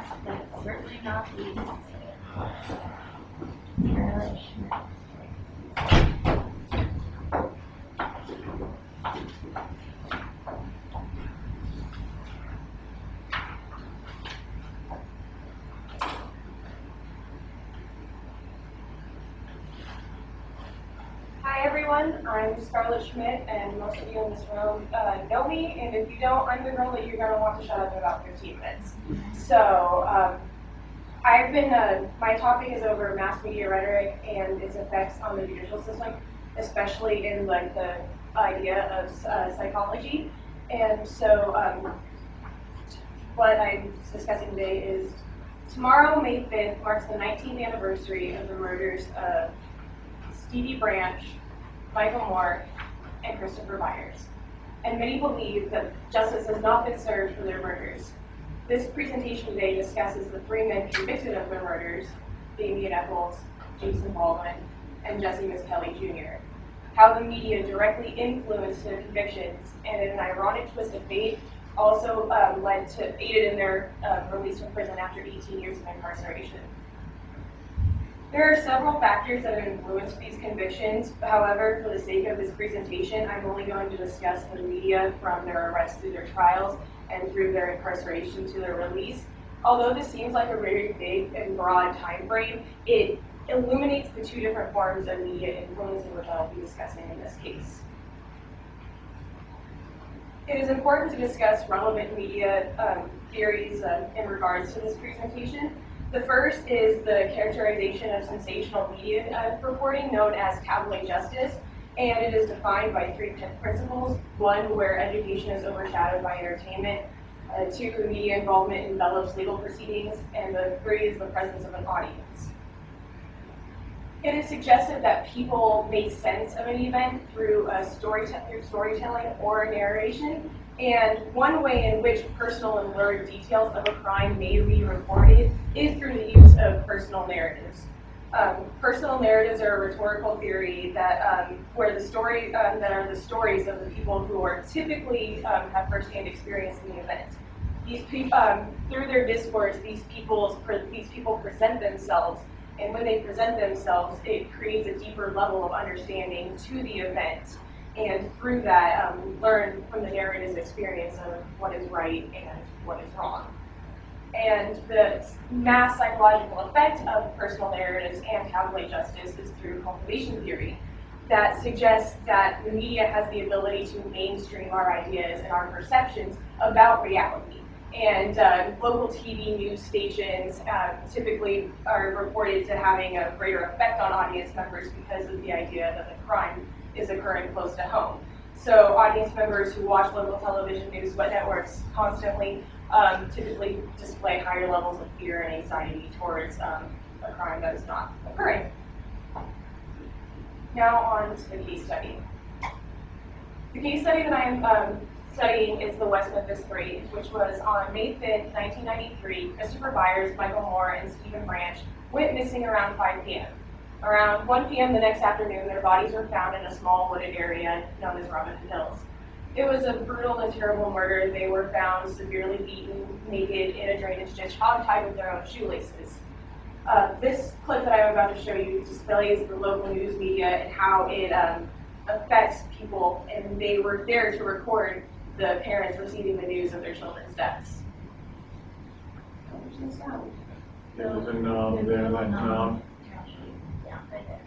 last but certainly not least, Scarlett Schmidt. Hi everyone, I'm Scarlett Schmidt, and most of you in this room know me, and if you don't, I'm the girl that you're going to want to shut up in about 15 minutes. So, my topic is over mass media rhetoric and its effects on the judicial system, especially in like the idea of psychology. And so, what I'm discussing today is tomorrow, May 5th, marks the 19th anniversary of the murders of Stevie Branch, Michael Moore, and Christopher Byers. And many believe that justice has not been served for their murders. This presentation today discusses the three men convicted of their murders, Damian Eccles, Jason Baldwin, and Jesse Miskelly Jr., how the media directly influenced their convictions, and in an ironic twist of fate, also aided in their release from prison after 18 years of incarceration. There are several factors that have influenced these convictions. However, for the sake of this presentation, I'm only going to discuss the media from their arrest through their trials and through their incarceration to their release. Although this seems like a very big and broad time frame, it illuminates the two different forms of media influence, which I'll be discussing in this case. It is important to discuss relevant media theories in regards to this presentation. The first is the characterization of sensational media reporting known as tabloid justice, and it is defined by three principles. One, where education is overshadowed by entertainment. Two, media involvement envelops legal proceedings. And the three is the presence of an audience. It is suggested that people make sense of an event through storytelling or narration. And one way in which personal and lurid details of a crime may be reported is through the use of personal narratives. Personal narratives are a rhetorical theory that where the story that are the stories of the people who are typically have firsthand experience in the event. These people, through their discourse, these people present themselves, and when they present themselves, it creates a deeper level of understanding to the event. And through that, learn from the narrative's experience of what is right and what is wrong. And the mass psychological effect of personal narratives and tabloid justice is through cultivation theory, that suggests that the media has the ability to mainstream our ideas and our perceptions about reality. And local TV news stations typically are reported to having a greater effect on audience members because of the idea that the crime is occurring close to home. So audience members who watch local television news networks constantly typically display higher levels of fear and anxiety towards a crime that is not occurring. Now on to the case study. The case study that I am studying is the West Memphis Three, which was on May 5th, 1993. Christopher Byers, Michael Moore, and Stephen Branch went missing around 5 p.m. Around 1 p.m. the next afternoon, their bodies were found in a small wooded area known as Robin Hills. It was a brutal and terrible murder. They were found severely beaten, naked, in a drainage ditch, hogtied with their own shoelaces. This clip that I'm about to show you displays the local news media and how it affects people, and they were there to record the parents receiving the news of their children's deaths. It was in there like Yeah, right there.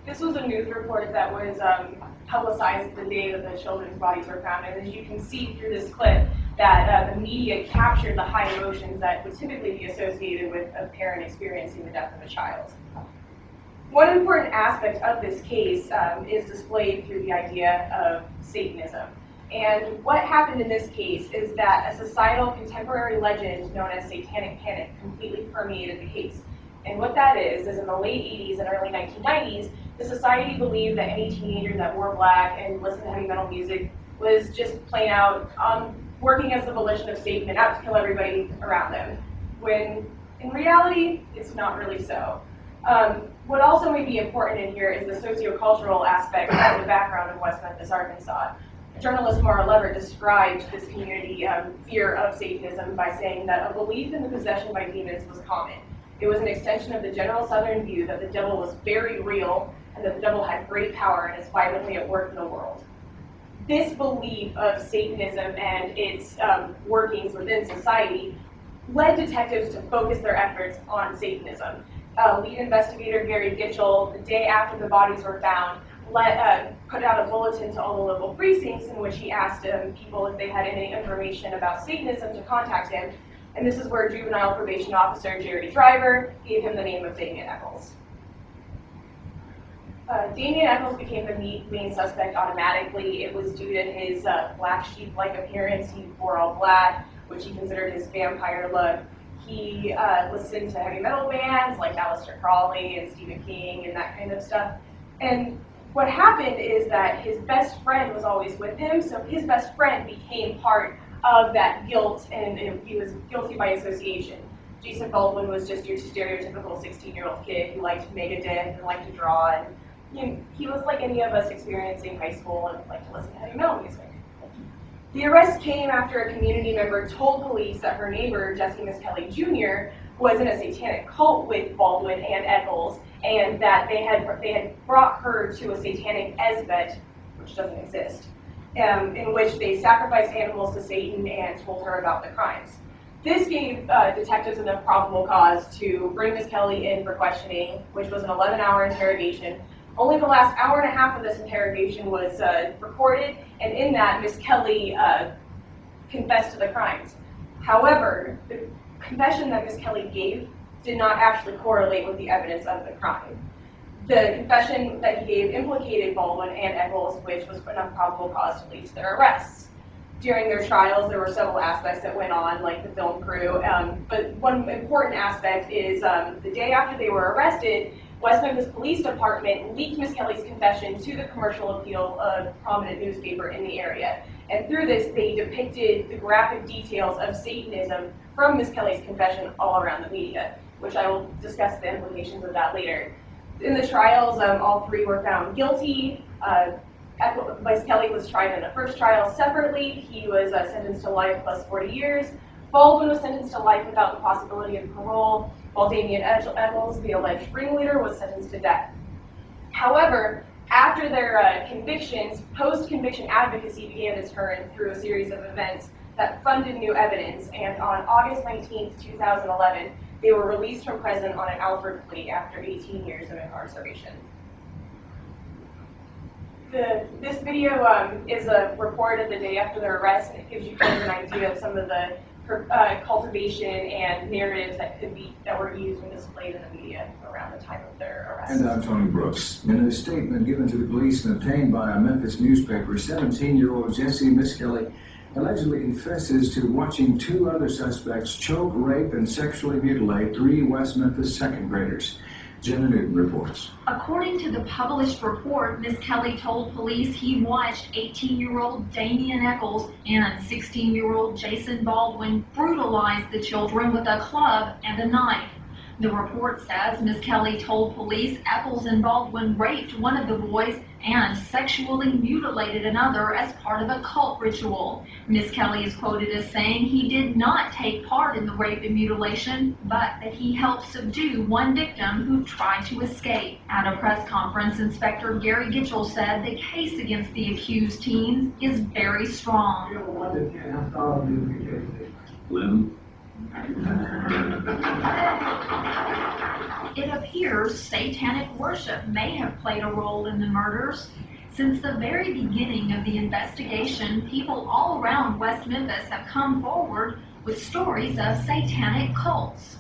This was a news report that was publicized the day that the children's bodies were found, and as you can see through this clip, that the media captured the high emotions that would typically be associated with a parent experiencing the death of a child. One important aspect of this case is displayed through the idea of Satanism. And what happened in this case is that a societal contemporary legend known as satanic panic completely permeated the case. And what that is in the late 80s and early 1990s, the society believed that any teenager that wore black and listened to heavy metal music was just plain out working as the volition of Satan and out to kill everybody around them, when in reality, it's not really so. What also may be important in here is the sociocultural aspect of the background of West Memphis, Arkansas. Journalist Maura Lever described this community fear of Satanism by saying that a belief in the possession by demons was common. It was an extension of the general Southern view that the devil was very real and that the devil had great power and is violently at work in the world. This belief of Satanism and its workings within society led detectives to focus their efforts on Satanism. Lead investigator Gary Gitchell, the day after the bodies were found, put out a bulletin to all the local precincts in which he asked people if they had any information about Satanism to contact him. And this is where juvenile probation officer Jerry Driver gave him the name of Damien Eccles. Damien Eccles became the main suspect automatically. It was due to his black sheep-like appearance. He wore all black, which he considered his vampire look. He listened to heavy metal bands like Aleister Crowley and Stephen King and that kind of stuff. And what happened is that his best friend was always with him, so his best friend became part of that guilt, and he was guilty by association. Jason Baldwin was just your stereotypical 16-year-old kid who liked Megadeth and liked to draw, and he was like any of us experiencing high school and liked to listen to heavy metal music. The arrest came after a community member told police that her neighbor, Jesse Miss Kelly Jr., was in a satanic cult with Baldwin and Eccles, and that they had brought her to a satanic esbet, which doesn't exist, in which they sacrificed animals to Satan and told her about the crimes. This gave detectives enough probable cause to bring Miss Kelly in for questioning, which was an 11-hour interrogation. Only the last hour and a half of this interrogation was recorded, and in that, Miss Kelly confessed to the crimes. However, the confession that Miss Kelly gave did not actually correlate with the evidence of the crime. The confession that he gave implicated Baldwin and Eccles, which was enough probable cause to lead to their arrests. During their trials, there were several aspects that went on, like the film crew, but one important aspect is the day after they were arrested, West Memphis Police Department leaked Miss Kelly's confession to the Commercial Appeal, a prominent newspaper in the area. And through this, they depicted the graphic details of Satanism from Miss Kelly's confession all around the media, which I will discuss the implications of that later. In the trials, all three were found guilty. Miss Kelly was tried in a first trial separately. He was sentenced to life plus 40 years. Baldwin was sentenced to life without the possibility of parole, while Damien Eccles, the alleged ringleader, was sentenced to death. However, after their convictions, post-conviction advocacy began to turn through a series of events that funded new evidence, and on August 19, 2011, they were released from prison on an Alford plea after 18 years of incarceration. This video is a report of the day after their arrest, and it gives you kind of an idea of some of the cultivation and narratives that were used and displayed in the media around the time of their arrest. And I'm Tony Brooks. In a statement given to the police and obtained by a Memphis newspaper, 17-year-old Jesse Miss Kelly allegedly confesses to watching two other suspects choke, rape, and sexually mutilate 3 West Memphis second graders. Jenna Newton reports. According to the published report, Miss Kelly told police he watched 18-year-old Damien Eccles and 16-year-old Jason Baldwin brutalize the children with a club and a knife. The report says Miss Kelly told police Eccles and Baldwin raped one of the boys and sexually mutilated another as part of a cult ritual. Miss Kelly is quoted as saying he did not take part in the rape and mutilation, but that he helped subdue one victim who tried to escape. At a press conference, Inspector Gary Gitchell said the case against the accused teens is very strong. Lynn? It appears satanic worship may have played a role in the murders. Since the very beginning of the investigation, people all around West Memphis have come forward with stories of satanic cults.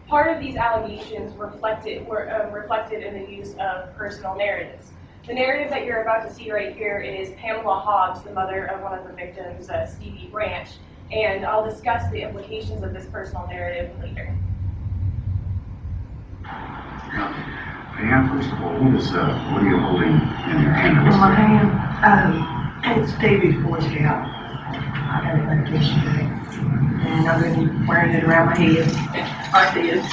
Part of these allegations were reflected in the use of personal narratives. The narrative that you're about to see right here is Pamela Hobbs, the mother of one of the victims, Stevie Branch, and I'll discuss the implications of this personal narrative later. Pam, first of all, what are you holding in your hand? In my hand, it's Stevie's Boy Scout. I got it like yesterday. And I've been wearing it around my head like this.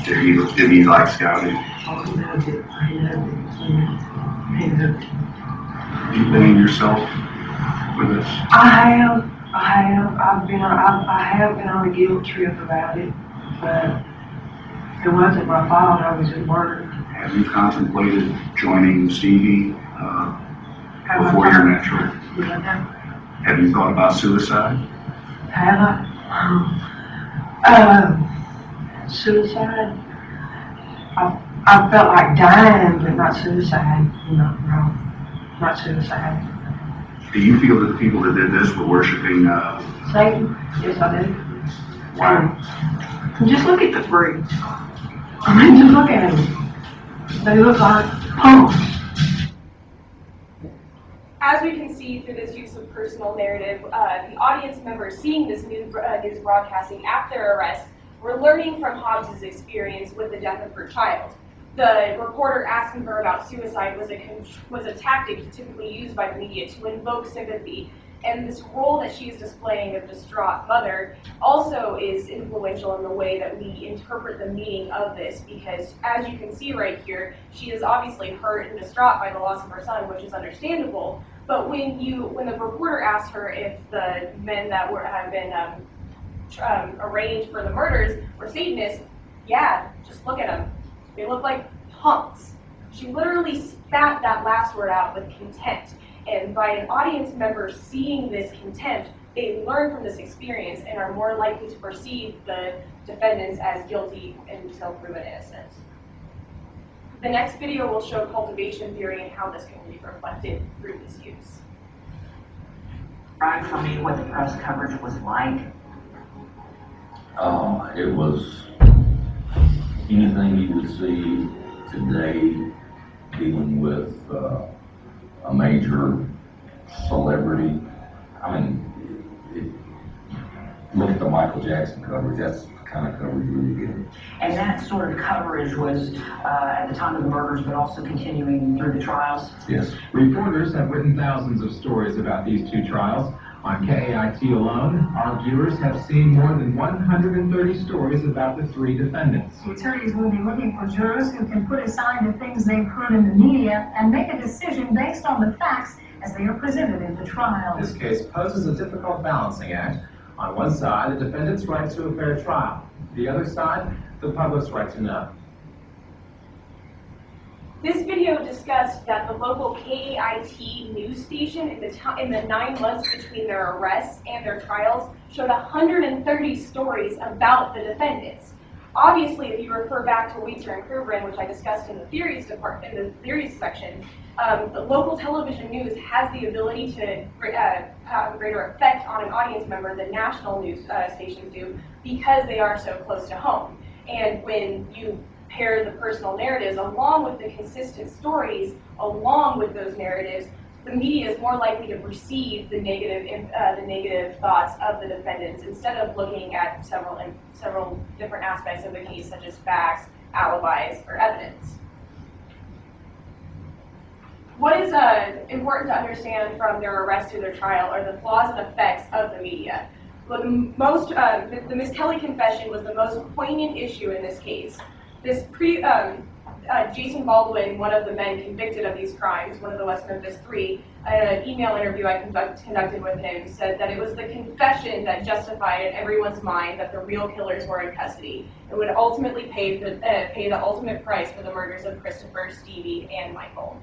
Did he like scouting? Oh, he loved it. He loved it. Yeah. He loved it. You blame yourself for this? I have. I have been on a guilt trip about it, but it wasn't my fault. I was at work. Have you contemplated joining Stevie before your natural? Yeah. Have you thought about suicide? Have I? Suicide? I felt like dying, but not suicide. No, not suicide. Do you feel that the people that did this were worshiping Satan? Yes, I do. Why? Just look at the three. I mean, just look at them. They look like punks. As we can see through this use of personal narrative, the audience members seeing this news broadcasting after arrest were learning from Hobbs' experience with the death of her child. The reporter asking her about suicide was a tactic typically used by the media to invoke sympathy, and this role that she is displaying of distraught mother also is influential in the way that we interpret the meaning of this, because as you can see right here, she is obviously hurt and distraught by the loss of her son, which is understandable. But when the reporter asked her if the men that have been arraigned for the murders were Satanists, yeah, just look at them. They look like punks. She literally spat that last word out with contempt. And by an audience member seeing this contempt, they learn from this experience and are more likely to perceive the defendants as guilty until proven innocent. The next video will show cultivation theory and how this can be reflected through this use. Describe for me what the press coverage was like. It was anything you would see today dealing with a major celebrity. I mean, look at the Michael Jackson coverage. That's the kind of coverage we were getting. And that sort of coverage was at the time of the murders, but also continuing through the trials? Yes. Reporters have written thousands of stories about these two trials. On KAIT alone, our viewers have seen more than 130 stories about the three defendants. The attorneys will be looking for jurors who can put aside the things they've heard in the media and make a decision based on the facts as they are presented in the trial. This case poses a difficult balancing act. On one side, the defendant's right to a fair trial. The other side, the public's right to know. This video discussed that the local KAIT news station in the 9 months between their arrests and their trials showed 130 stories about the defendants. Obviously, if you refer back to Weitzer and Krugerman, which I discussed in the theories section, the local television news has the ability to have a greater effect on an audience member than national news stations do because they are so close to home. And when you pair the personal narratives along with the consistent stories along with those narratives, the media is more likely to perceive the negative thoughts of the defendants instead of looking at several different aspects of the case, such as facts, alibis, or evidence. What is important to understand from their arrest to their trial are the flaws and effects of the media. But the Miss Kelly confession was the most poignant issue in this case. Jason Baldwin, one of the men convicted of these crimes, one of the West Memphis Three, an email interview I conducted with him, said that it was the confession that justified in everyone's mind that the real killers were in custody and would ultimately pay the ultimate price for the murders of Christopher, Stevie, and Michael.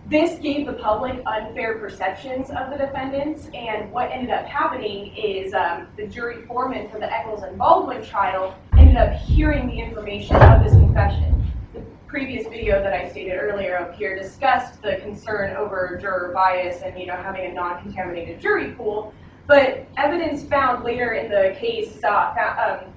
This gave the public unfair perceptions of the defendants, and what ended up happening is the jury foreman for the Eccles and Baldwin trial ended up hearing the information of this confession. The previous video that I stated earlier up here discussed the concern over juror bias and having a non-contaminated jury pool, but evidence found later in the case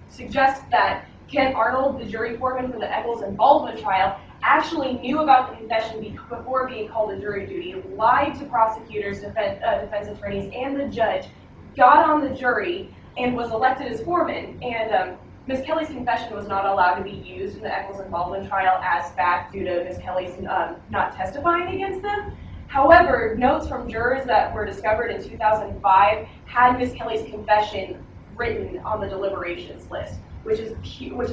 suggests that Ken Arnold, the jury foreman for the Eccles and Baldwin trial, actually knew about the confession before being called to jury duty, lied to prosecutors, defense attorneys, and the judge, got on the jury, and was elected as foreman. And Ms. Kelly's confession was not allowed to be used in the Eccles and Baldwin trial as fact due to Ms. Kelly's not testifying against them. However, notes from jurors that were discovered in 2005 had Ms. Kelly's confession written on the deliberations list, which shows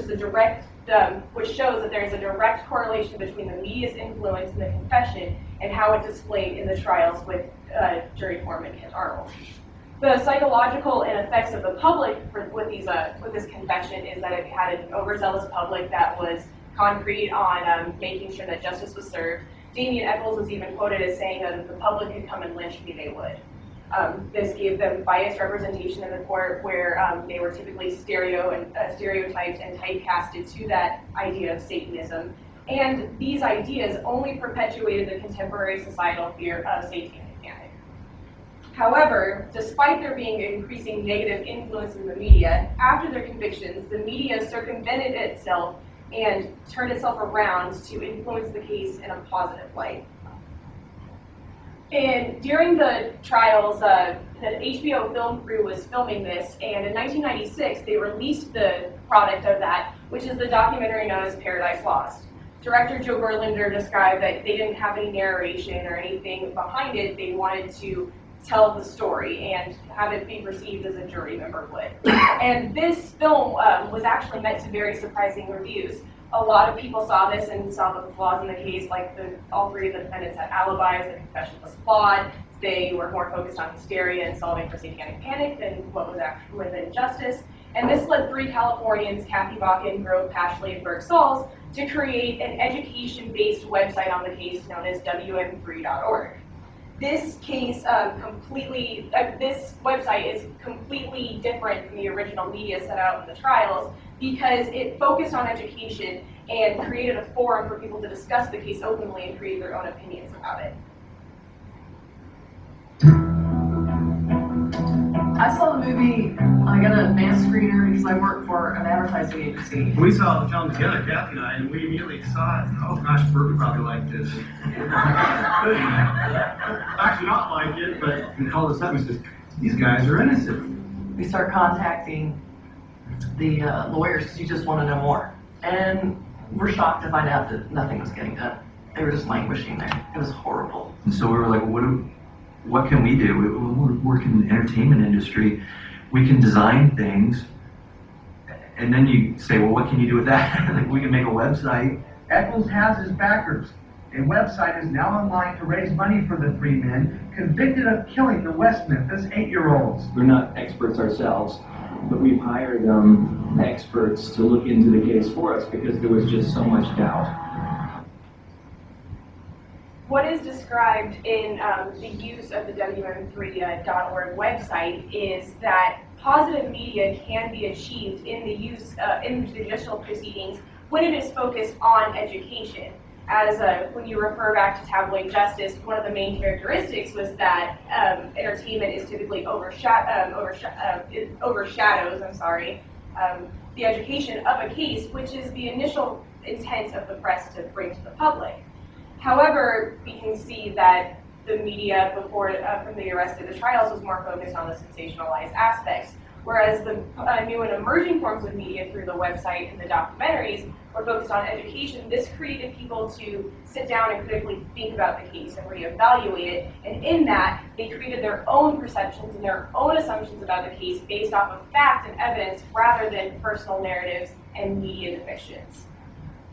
that there is a direct correlation between the media's influence in the confession and how it displayed in the trials with jury foreman Kent Arnold. The psychological and effects of the public with this confession is that it had an overzealous public that was concrete on making sure that justice was served. Damien Eccles was even quoted as saying that if the public could come and lynch me, they would. This gave them biased representation in the court where they were typically stereotyped and typecasted to that idea of Satanism. And these ideas only perpetuated the contemporary societal fear of satanic panic. However, despite there being increasing negative influence in the media, after their convictions, the media circumvented itself and turned itself around to influence the case in a positive light. And during the trials, the HBO film crew was filming this, and in 1996, they released the product of that, which is the documentary known as Paradise Lost. Director Joe Berlinder described that they didn't have any narration or anything behind it. They wanted to tell the story and have it be perceived as a jury member would. And this film was actually met to very surprising reviews. A lot of people saw this and saw the flaws in the case, like all three of the defendants had alibis, the confession was flawed, they were more focused on hysteria and solving for satanic panic than what was actually within justice. And this led three Californians, Kathy Bakken, Grove Pashley, and Burke Sauls, to create an education-based website on the case known as WM3.org. This case this website is completely different from the original media set out in the trials because it focused on education and created a forum for people to discuss the case openly and create their own opinions about it. I saw the movie, I got an advanced screener because I work for an advertising agency. We saw the film together, Kathy and I, and we immediately saw it. Oh gosh, Bert would probably like this. Actually not like it, but he called us up and says, these guys are innocent. We start contacting the lawyers because you just want to know more. And we're shocked to find out that nothing was getting done. They were just languishing there. It was horrible. And so we were like, what can we do? We're working in the entertainment industry. We can design things. And then you say, well, what can you do with that? Like, we can make a website. Eccles has his backers. A website is now online to raise money for the three men convicted of killing the West Memphis 8-year-olds. We're not experts ourselves, but we've hired experts to look into the case for us because there was just so much doubt. What is described in the use of the WM3.org website is that positive media can be achieved in the use in the judicial proceedings when it is focused on education. As when you refer back to tabloid justice, one of the main characteristics was that entertainment is typically overshadows the education of a case, which is the initial intent of the press to bring to the public. However, we can see that the media before from the arrest to the trials was more focused on the sensationalized aspects, whereas the new and emerging forms of media through the website and the documentaries were focused on education. This created people to sit down and critically think about the case and reevaluate it, and in that, they created their own perceptions and their own assumptions about the case based off of fact and evidence rather than personal narratives and media depictions.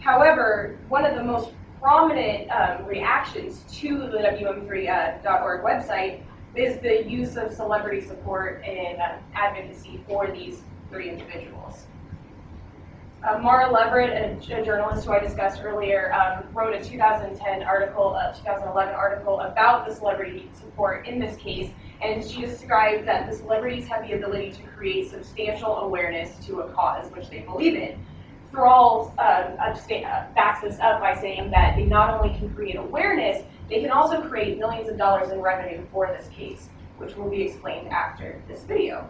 However, one of the most prominent reactions to the WM3.org website is the use of celebrity support and advocacy for these three individuals. Mara Leverett, a journalist who I discussed earlier, wrote a 2011 article about the celebrity support in this case, and she described that the celebrities have the ability to create substantial awareness to a cause which they believe in. Thrall backs this up by saying that they not only can create awareness, they can also create millions of dollars in revenue for this case, which will be explained after this video.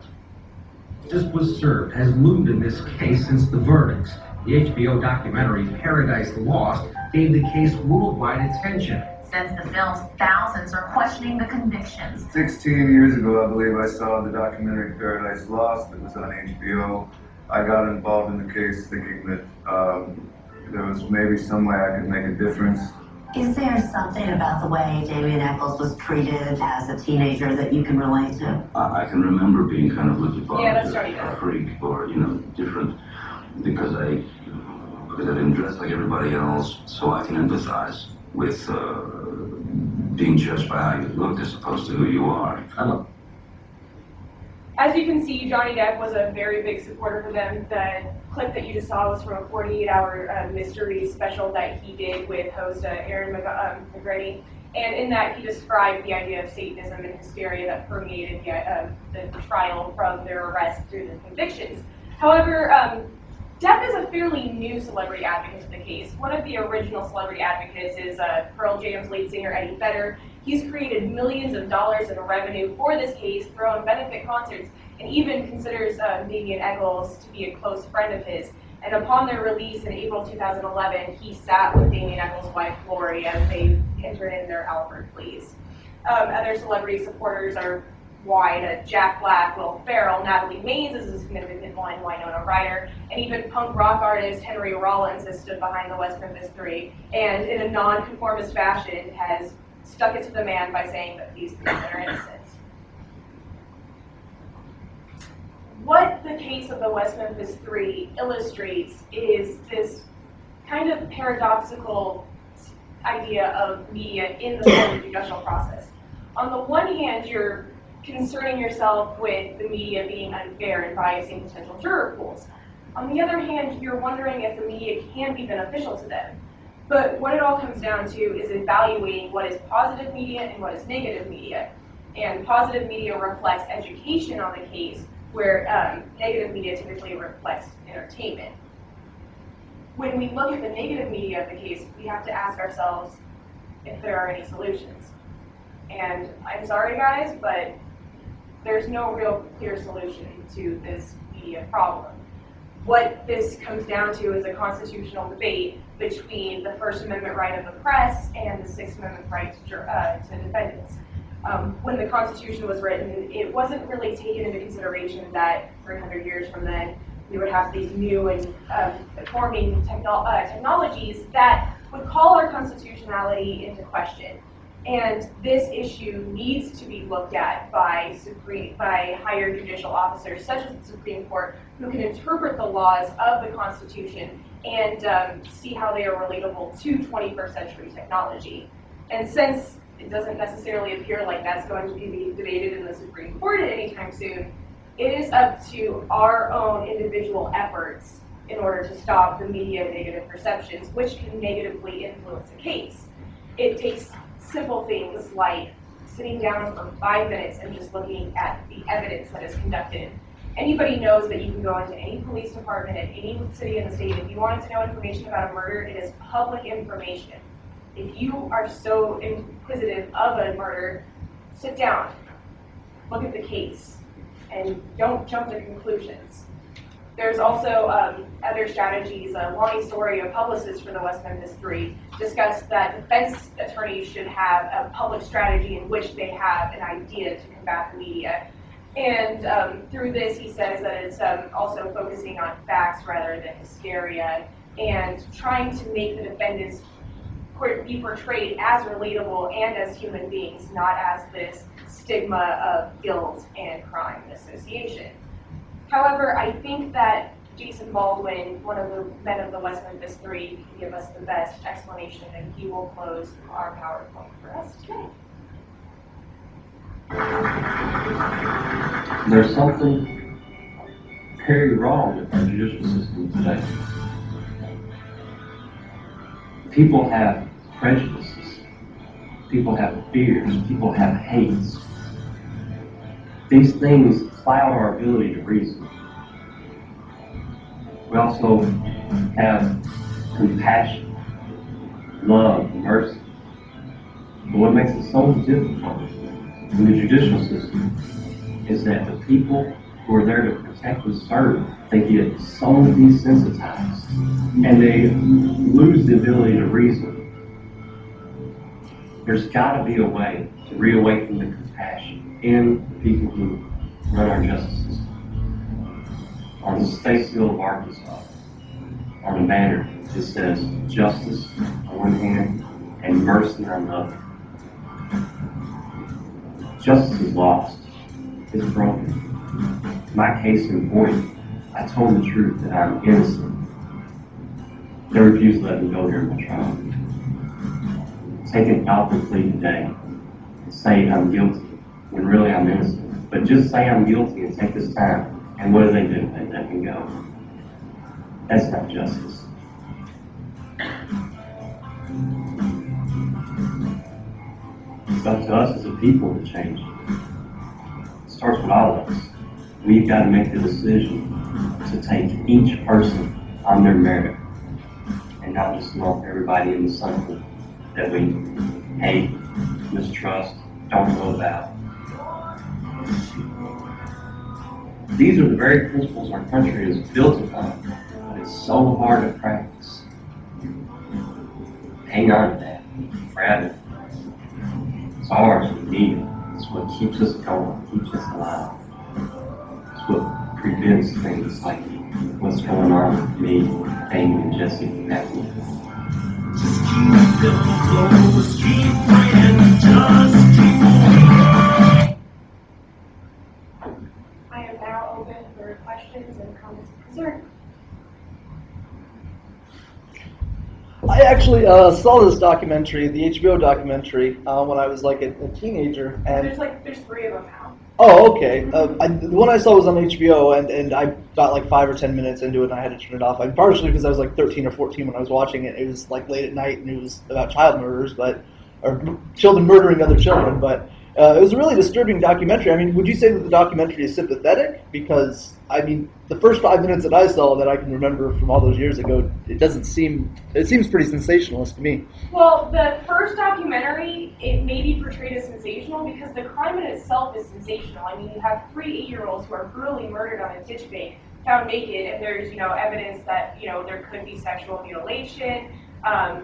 Justice was served has loomed in this case since the verdicts. The HBO documentary Paradise Lost gave the case worldwide attention. Since the film's thousands are questioning the convictions. 16 years ago, I believe I saw the documentary Paradise Lost. It was on HBO. I got involved in the case thinking that there was maybe some way I could make a difference. Is there something about the way Damien Echols was treated as a teenager that you can relate to? I can remember being kind of looked upon Yeah, as that's a freak or, different because I didn't dress like everybody else, so I can empathize with being judged by how you look as opposed to who you are. As you can see, Johnny Depp was a very big supporter for them. The clip that you just saw was from a 48-hour mystery special that he did with host Aaron McGrady. And in that, he described the idea of Satanism and hysteria that permeated the trial from their arrest through the convictions. However, Depp is a fairly new celebrity advocate to the case. One of the original celebrity advocates is Pearl Jam's lead singer Eddie Vedder. He's created millions of dollars in revenue for this case, throwing benefit concerts, and even considers Damien Echols to be a close friend of his. And upon their release in April 2011, he sat with Damien Echols' wife Lori as they entered in their Alford pleas. Other celebrity supporters are wide: Jack Black, Will Ferrell, Natalie Maines is a significant one, Winona Ryder, and even punk rock artist Henry Rollins has stood behind the West Memphis Three, and in a non-conformist fashion has stuck it to the man by saying that these three men are innocent. What the case of the West Memphis Three illustrates is this kind of paradoxical idea of media in the judicial process. On the one hand, you're concerning yourself with the media being unfair and biasing potential juror pools. On the other hand, you're wondering if the media can be beneficial to them. But what it all comes down to is evaluating what is positive media and what is negative media. And positive media reflects education on the case, where negative media typically reflects entertainment. When we look at the negative media of the case, we have to ask ourselves if there are any solutions. And I'm sorry guys, but there's no real clear solution to this media problem. What this comes down to is a constitutional debate between the First Amendment right of the press and the Sixth Amendment right to defendants. When the Constitution was written, it wasn't really taken into consideration that 300 years from then, we would have these new and forming technologies that would call our constitutionality into question. And this issue needs to be looked at by higher judicial officers, such as the Supreme Court, who can interpret the laws of the Constitution and see how they are relatable to 21st century technology. And since it doesn't necessarily appear like that's going to be debated in the Supreme Court anytime soon, it is up to our own individual efforts in order to stop the media negative perceptions, which can negatively influence a case. It takes simple things like sitting down for 5 minutes and just looking at the evidence that is conducted. Anybody knows that you can go into any police department in any city in the state. If you wanted to know information about a murder, it is public information. If you are so inquisitive of a murder, sit down, look at the case, and don't jump to conclusions. There's also other strategies. Lonnie Story, a publicist for the West Memphis Three, discussed that defense attorneys should have a public strategy in which they have an idea to combat the media. And through this, he says that it's also focusing on facts rather than hysteria, and trying to make the defendants be portrayed as relatable and as human beings, not as this stigma of guilt and crime association. However, I think that Jason Baldwin, one of the men of the West Memphis Three, can give us the best explanation, and he will close our PowerPoint for us today. There's something very wrong with our judicial system today. People have prejudices. People have fears. People have hates. These things cloud our ability to reason. We also have compassion, love, mercy. But what makes it so difficult in the judicial system is that the people who are there to protect and serve, they get so desensitized and they lose the ability to reason. There's got to be a way to reawaken the compassion in the people who run our justice system. On the state seal of Arkansas, on the banner, it says justice on one hand and mercy on the other. Justice is lost. It's broken. My case in point, I told the truth that I'm innocent. They refused to let me go during my trial. Take an Alfred plea today and say I'm guilty when really I'm innocent. But just say I'm guilty and take this time. And what do? They let me go. That's not justice. It's up to us as a people to change it. It starts with all of us. We've got to make the decision to take each person on their merit and not just lump everybody into something that we hate, mistrust, don't know about. These are the very principles our country is built upon, but it's so hard to practice. Hang on to that. Grab it. It's ours. We need it. It's what keeps us going, keeps us alive. It's what prevents things like what's going on with me, Amy, and Jesse happening. Just keep going close, keep praying, just keep moving. I am now open for questions and comments and concerns. I actually saw this documentary, the HBO documentary, when I was like a teenager. And There's 3 of them now. oh, okay. The one I saw was on HBO, and I got like 5 or 10 minutes into it, and I had to turn it off. Partially because I was like 13 or 14 when I was watching it. It was like late at night, and it was about child murders, or children murdering other children. But it was a really disturbing documentary. I mean, would you say that the documentary is sympathetic? Because I mean, the first 5 minutes that I saw that I can remember from all those years ago, it seems pretty sensationalist to me. Well, the first documentary, it may be portrayed as sensational because the crime in itself is sensational. I mean, you have 3 8-year-olds who are brutally murdered on a ditch bank, found naked, and there's, evidence that, there could be sexual mutilation.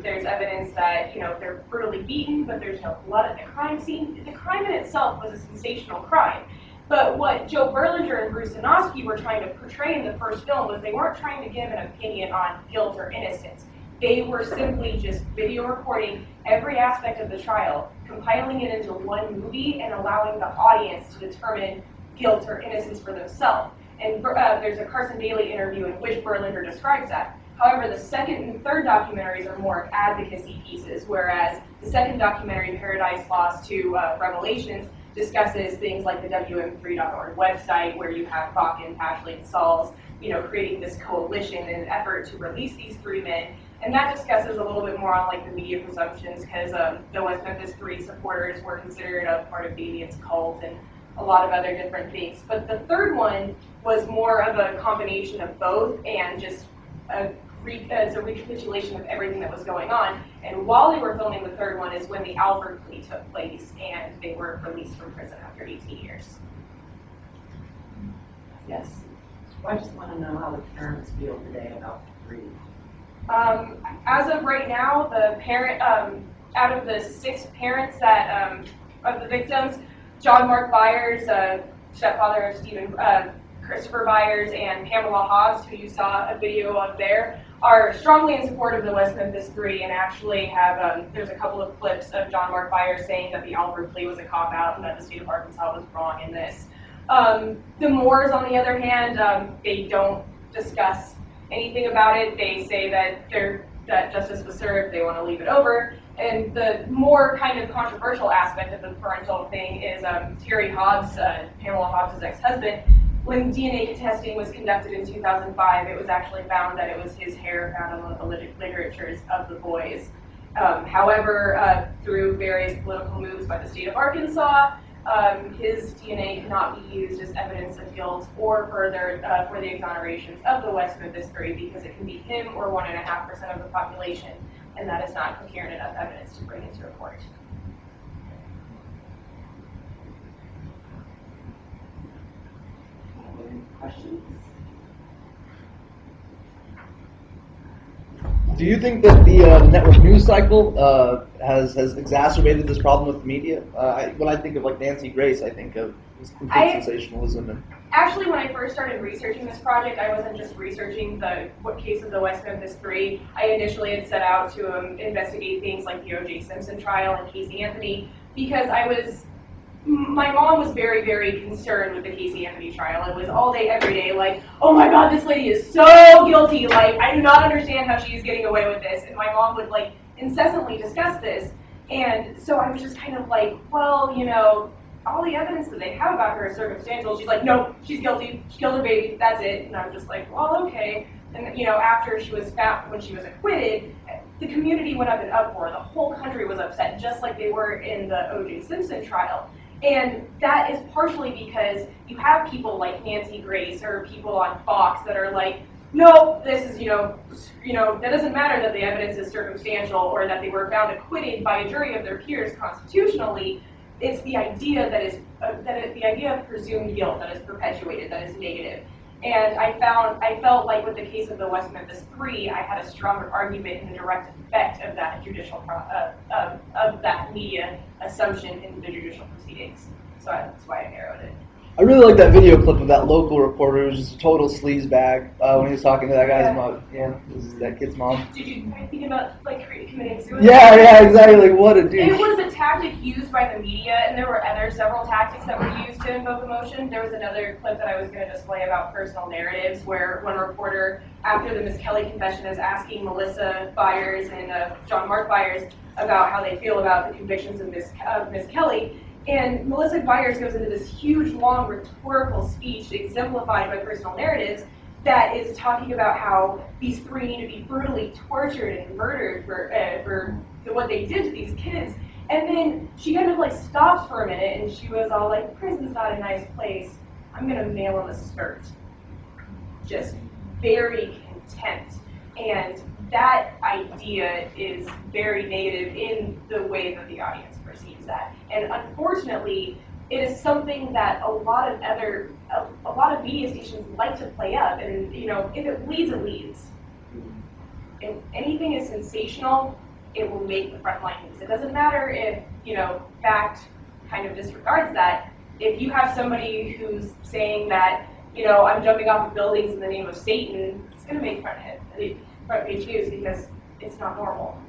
There's evidence that, they're brutally beaten, but there's no blood at the crime scene. The crime in itself was a sensational crime. But what Joe Berlinger and Bruce Zanoski were trying to portray in the first film was they weren't trying to give an opinion on guilt or innocence. They were simply just video recording every aspect of the trial, compiling it into one movie, and allowing the audience to determine guilt or innocence for themselves. And there's a Carson Daly interview in which Berlinger describes that. However, the second and third documentaries are more advocacy pieces, whereas the second documentary, Paradise Lost to Revelations, discusses things like the WM3.org website, where you have Bakken, Pashley, and Sauls, creating this coalition in an effort to release these 3 men. And that discusses a little bit more on like the media presumptions, because the West Memphis Three supporters were considered a part of Damien's cult and a lot of other different things. But the third one was more of a combination of both, and just it's a recapitulation of everything that was going on. And while they were filming the third one is when the Alford plea took place, and they were released from prison after 18 years. Yes. I just want to know how the parents feel today about the 3. As of right now, the parent, out of the 6 parents that of the victims, John Mark Byers, stepfather of Christopher Byers, and Pamela Hobbs, who you saw a video of there, are strongly in support of the West Memphis Three, and actually have, there's a couple of clips of John Mark Byers saying that the Alford plea was a cop-out and that the state of Arkansas was wrong in this. The Moores, on the other hand, they don't discuss anything about it. They say that that justice was served, they want to leave it over. And the more kind of controversial aspect of the parental thing is Terry Hobbs, Pamela Hobbs' ex-husband. When DNA testing was conducted in 2005, it was actually found that it was his hair found on one of the literatures of the boys. However, through various political moves by the state of Arkansas, his DNA cannot be used as evidence of guilt or further for the exonerations of the West Memphis Three, because it can be him or 1.5% of the population, and that is not coherent enough evidence to bring into court. questions? Do you think that the network news cycle has exacerbated this problem with the media? When I think of like Nancy Grace, I think of complete sensationalism. And actually, when I first started researching this project, I wasn't just researching what case of the West Memphis Three. I initially had set out to investigate things like the O.J. Simpson trial and Casey Anthony, because my mom was very, very concerned with the Casey Anthony trial. It was all day, every day, like, oh my God, this lady is so guilty. Like, I do not understand how she is getting away with this. And my mom would like incessantly discuss this. And so I was just kind of like, well, you know, all the evidence that they have about her is circumstantial. She's like, no, she's guilty. She killed her baby. That's it. And I'm just like, well, okay. And you know, after she was found, when she was acquitted, the community went up in uproar. The whole country was upset, just like they were in the O.J. Simpson trial. And that is partially because you have people like Nancy Grace or people on Fox that are like, no, this is, you know, that doesn't matter that the evidence is circumstantial or that they were found acquitted by a jury of their peers constitutionally. It's the idea that is the idea of presumed guilt that is perpetuated, that is negative. And I felt like with the case of the West Memphis Three, I had a stronger argument in the direct effect of that of that media assumption in the judicial proceedings. So that's why I narrowed it. I really like that video clip of that local reporter who was just a total sleazebag when he was talking to that guy's mom. Yeah, this is that kid's mom. Did you think about like committing suicide? Yeah, exactly. Like, what a dude. It was a tactic used by the media, and there were several tactics that were used to invoke emotion. There was another clip that I was going to display about personal narratives, where one reporter, after the Miss Kelly confession, is asking Melissa Byers and John Mark Byers about how they feel about the convictions of Miss Kelly. And Melissa Byers goes into this huge, long, rhetorical speech exemplified by personal narratives that is talking about how these three need to be brutally tortured and murdered for what they did to these kids. And then she kind of like stops for a minute and she was all like, prison's not a nice place. I'm going to mail him a skirt. Just very content. And that idea is very negative in the way that the audience perceives that. And unfortunately, it is something that a lot of media stations like to play up. And you know, if it bleeds, it leads. If anything is sensational, it will make the frontline news. It doesn't matter if, you know, fact kind of disregards that. If you have somebody who's saying that, you know, I'm jumping off of buildings in the name of Satan, it's going to make front page news because it's not normal.